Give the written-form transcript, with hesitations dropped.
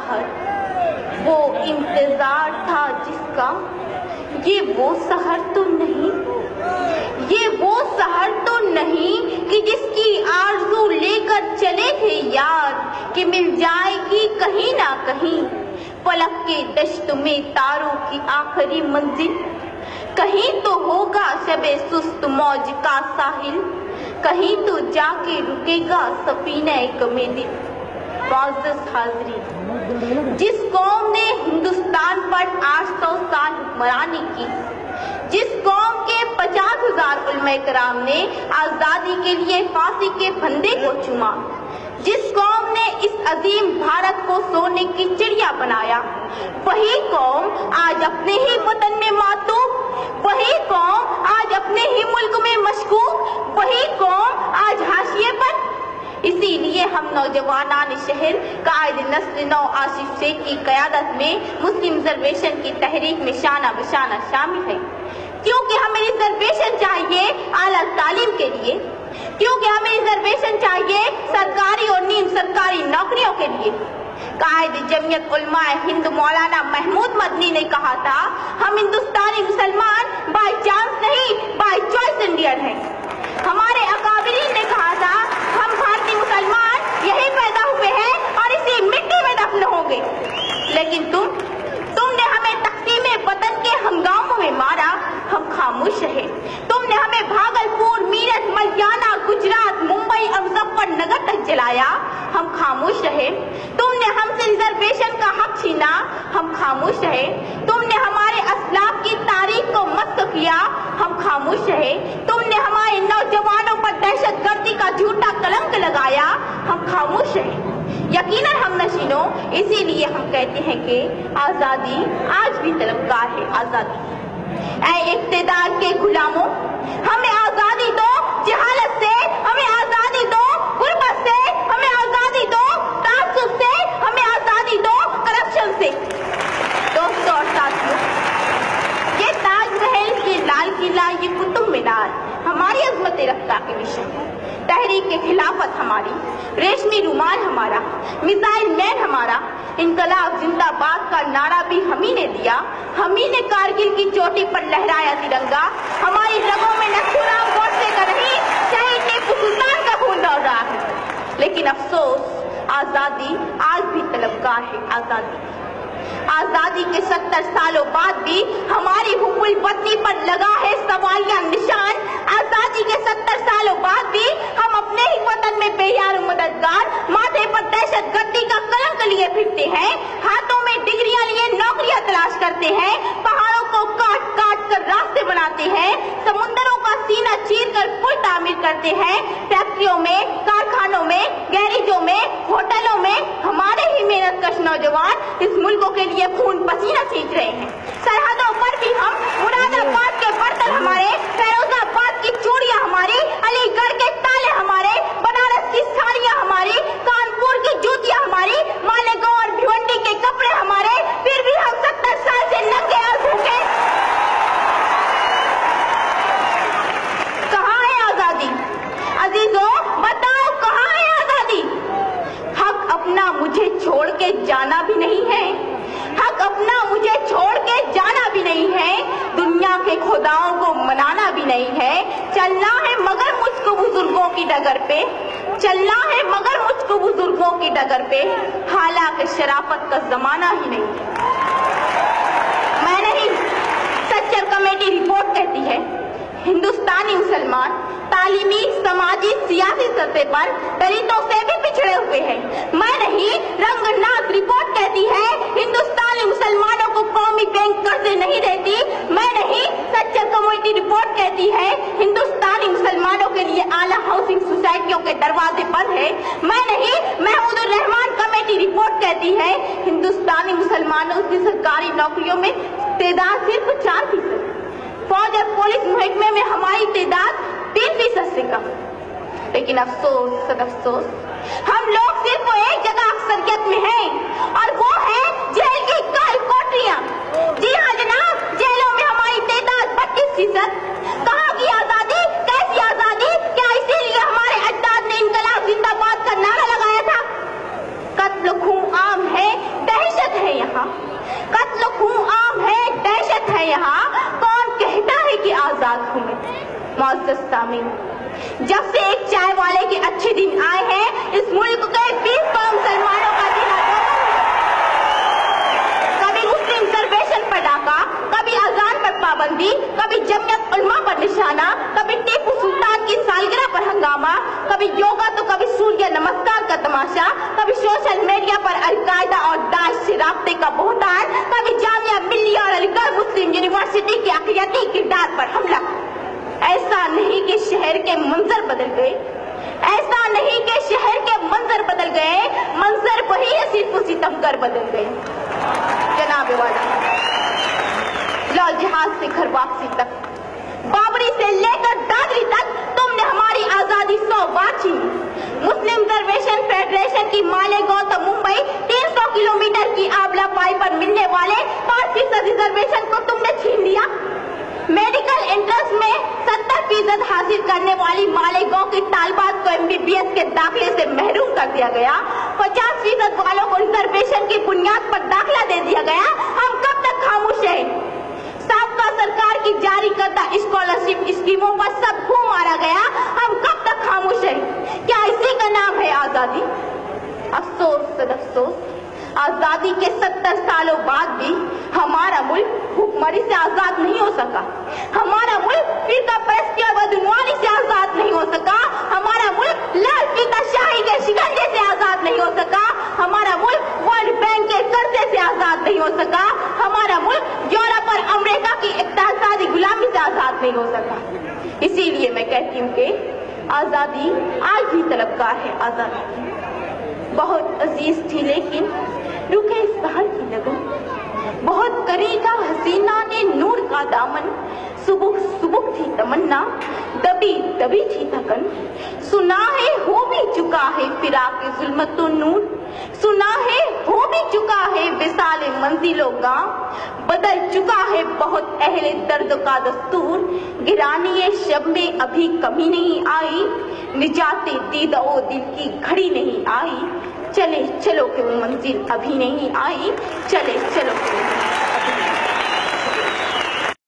शहर, वो इंतजार था जिसका, ये वो शहर तो नहीं, ये वो शहर तो नहीं कि जिसकी आरज़ू लेकर चले थे यार कि मिल जाएगी कहीं ना कहीं पलक के दश्त में तारों की आखिरी मंजिल। कहीं तो होगा शबे सुस्त मौज का साहिल, कहीं तो जाके रुकेगा सफीना गमे दिल। मुअज़्ज़ज़ हाज़रीन, जिस कौम ने हिंदुस्तान पर 800 साल हुक्मरानी की, जिस कौम के 50,000 उलमा कराम ने आज़ादी के लिए फांसी के फंदे को चूमा, जिस कौम ने इस अजीम भारत को सोने की चिड़िया बनाया, वही कौम आज अपने ही वतन में मातूम, वही कौम आज अपने ही मुल्क में मशकूक, वही कौम आज हाशिए पर। इसीलिए हम नौजवानान शहर कायद नस्ल नौ आसिफ शेख की क़यादत में मुस्लिम रिजर्वेशन की तहरीक में शाना बशाना शामिल है, क्योंकि हमें रिजर्वेशन चाहिए आला तालीम के लिए, क्योंकि हमें रिजर्वेशन चाहिए सरकारी और नीम सरकारी नौकरियों के लिए। कायद जमीयत उलमाए हिंद मौलाना महमूद मदनी ने कहा था, हम हिंदुस्तानी मुसलमान बाय चांस नहीं बाय चॉइस इंडियन हैं। हमारे अकाबिरीन ने कहा था, हम भारतीय मुसलमान यही पैदा हुए हैं और इसी मिट्टी में दफन होंगे। लेकिन तुमने हमें तक़सीम वतन के हंगामों में मारा, हम खामोश रहे। तुमने हमें भागलपुर, मीरठ, मलियाना, गुजरात, मुंबई और मुजफ्फरनगर तक जलाया, हम खामोश रहे। तुमने हमसे रिजर्वेशन का हक छीना, हम खामोश रहे। तुमने हमारे असलाफ की तारीख को मस्क किया, हम खामोश रहे। तुमने हमारे नौजवानों पर दहशतगर्दी का झूठा कलंक लगाया, हम खामोश रहे। यकीनन हम नशीनों, इसीलिए हम कहते हैं कि आज़ादी आज भी तलबगार है। आज़ादी ऐ इक़्तिदार के गुलामों, हमें आज़ादी दो जहालत से, हमें आज़ादी दो गुर्बत से, हमें आज़ादी दो तासुब से, हमें आज़ादी दो करप्शन से। दोस्तों और साथियों, ये ताजमहल, ये लाल किला, ये कुतुब मीनार हमारी अज़मत रफ्ता के विषय है। तहरीक खिलाफत हमारी, रेशमी रुमाल हमारा, मिसाइल मैन हमारा, इनकलाब जिंदाबाद का नारा भी हमी ने दिया, हमी ने कारगिल की चोटी पर लहराया तिरंगा। हमारी रगों में नथुराम गोडसे का नहीं, शहीद टीपू सुल्तान का खून दौड़ रहा है। लेकिन अफसोस, आज़ादी आज भी तलबगार है। आज़ादी के 70 सालों बाद भी हमारी हुब्बुल वतनी पर लगा है सवालिया निशान। आज़ादी के 70 सालों बाद भी हम अपने ही वतन में बेयार मददगार, माथे पर दहशतगर्दी का कलंक लिए फिरते हैं, हाथों में डिग्रियां लिए नौकरियां तलाश करते हैं, पहाड़ों को काट काट कर रास्ते बनाते हैं, समुद्रों का सीना चीर कर पुल तामीर करते हैं, फैक्ट्रियों में, कारखानों में, गैरेजों में, होटलों में हमारे ही मेहनतकश नौजवान इस मुल्कों के लिए खून पसीना सींच रहे हैं। सरहदों पर भी हम, मुरादाबाद के बर्तन हमारे, फैरोजाबाद की चूड़ियां हमारी, अलीगढ़ के ताले हमारे, बनारस की साड़ियां हमारी, कानपुर की जूतियां हमारी, मालेगांव और भिवंडी के कपड़े हमारे, फिर भी हम 70 साल से नंगे और भूखे। कहाँ है आज़ादी? अजीजों बताओ, कहाँ है आज़ादी? हक अपना मुझे छोड़ के जाना भी नहीं है, हक अपना मुझे छोड़ के जाना भी नहीं है, दुनिया के खुदाओं को मनाना भी नहीं है। चलना है मगर मुझको बुजुर्गों की डगर पे, चलना है मगर मुझको बुजुर्गों की डगर पे, हालांकि शराफत का जमाना ही नहीं है। मैं नहीं, सच्चर कमेटी रिपोर्ट कहती है, हिंदुस्तानी मुसलमान तालीमी, समाजी, सियासी सतह पर दलितों से भी पिछड़े हुए हैं। मैं नहीं, रंगनाथ रिपोर्ट कहती है, हिंदुस्तानी मुसलमानों को कौमी बैंक कर्जे नहीं देती। मैं नहीं, सच्चर कमेटी रिपोर्ट कहती है, हिंदुस्तानी मुसलमानों के लिए आला हाउसिंग सोसाइटियों के दरवाजे बंद है। मैं नहीं, महमूदुर रहमान कमेटी रिपोर्ट कहती है, हिंदुस्तानी मुसलमानों की सरकारी नौकरियों में तादाद सिर्फ 4%, फौज और पुलिस महकमे में हमारी तादाद 3% से कम। लेकिन अफसोस सदअफसोस, हम लोग सिर्फ एक जगह अक्सरियत में हैं और वो है जेल की काल कोठरियां। जी हाँ जनाब, जेलों में हमारी तादाद 32%। कहाँ की आजादी, कैसी आजादी? क्या इसीलिए हमारे अजदाद ने इनकलाब जिंदाबाद का नारा लगाया था? कत्ल खून आम है, معزز سامعین، جب سے ایک چائے والے کے اچھے دن آئے ہیں، اس ملک کے 20 کروڑ مسلمانوں کا دن کبھی مسلم ریزرویشن پر ڈاکہ، کبھی اذان پر پابندی، کبھی جمعیت علماء پر نشانہ، کبھی ٹیپو سلطان کی سالگرہ پر ہنگامہ، کبھی یوگا تو کبھی سوریہ نمسکار کا تماشا، کبھی سوشل میڈیا پر القاعدہ اور داعش سے رابطے کا بہتان، کبھی جامعہ ملیہ اور علی گڑھ مسلم یونیورسٹی کے اقلیتی کردار پر حملہ۔ ایسا نہیں کہ شہر کے منظر بدل گئے، ایسا نہیں کہ شہر کے منظر بدل گئے، منظر وہی ہے، صرف ستمگر بدل گئے۔ جناب والا، لال جہاز سے گھر واپسی تک، بابری سے لے کر دادری تک تم نے ہماری آزادی 100 بار چھینی۔ مسلم ریزرویشن فیڈریشن کی مالیگاؤں تو ممبئی 300 کلومیٹر کی آبلا پائی پر ملنے والے 5% ریزرویشن کو تم نے چھین لیا۔ میڈیکل انٹرنس میں 70% حاصل کرنے والی مالیگاؤں کی طالبات کو MBBS کے داخلے سے محروم کر دیا گیا۔ 50% والوں کو ریزرویشن کی بنیاد پر داخلہ دے دیا گیا۔ ہم کب تک خاموش رہیں؟ سابقہ سرکار کی جاری کردہ اسکالرشپ اسکیموں پر سب کو مارا گیا۔ ہم کب تک خاموش رہیں؟ کیا اسی کا نام ہے آزادی؟ افسوس افسوس، آزادی کے 70 سالوں بعد بھی ہمارا ملک حکمرانی سے آزاد نہیں ہو سکا۔ ہمارا ملک فرقہ پرستی اور بدعنوانی سے آزاد نہیں ہو سکا۔ ہمارا ملک لال فیتا شاہی کے شکنجے سے آزاد نہیں ہو سکا۔ ہمارا ملک ورلڈ بینک کے قرضے سے آزاد نہیں ہو سکا۔ ہمارا ملک یورپ اور امریکہ کی اقتصادی غلامی سے آزاد نہیں ہو سکا۔ اسی لیے میں کہتی ہوں کہ آزادی آج بھی طلبگار ہے۔ آزادی بہت عزیز تھی لیکن رکے سحر کی لگن، بہت قریب حسینہ نے نور کا دامن، صبح صبح تھی تمنا، دبی دبی تھی تھکن، سنا ہے ہو بھی چکا ہے فراق ظلمت و نور، سنا ہے ہو بھی چکا ہے وصال منزل و گاں، بدل چکا ہے بہت اہل درد کا دستور، گرانی شب میں ابھی کمی نہیں آئی، نجات دید و دل کی گھڑی نہیں آئی، چلے چلو کہ وہ منزل ابھی نہیں آئی، چلے چلو کہ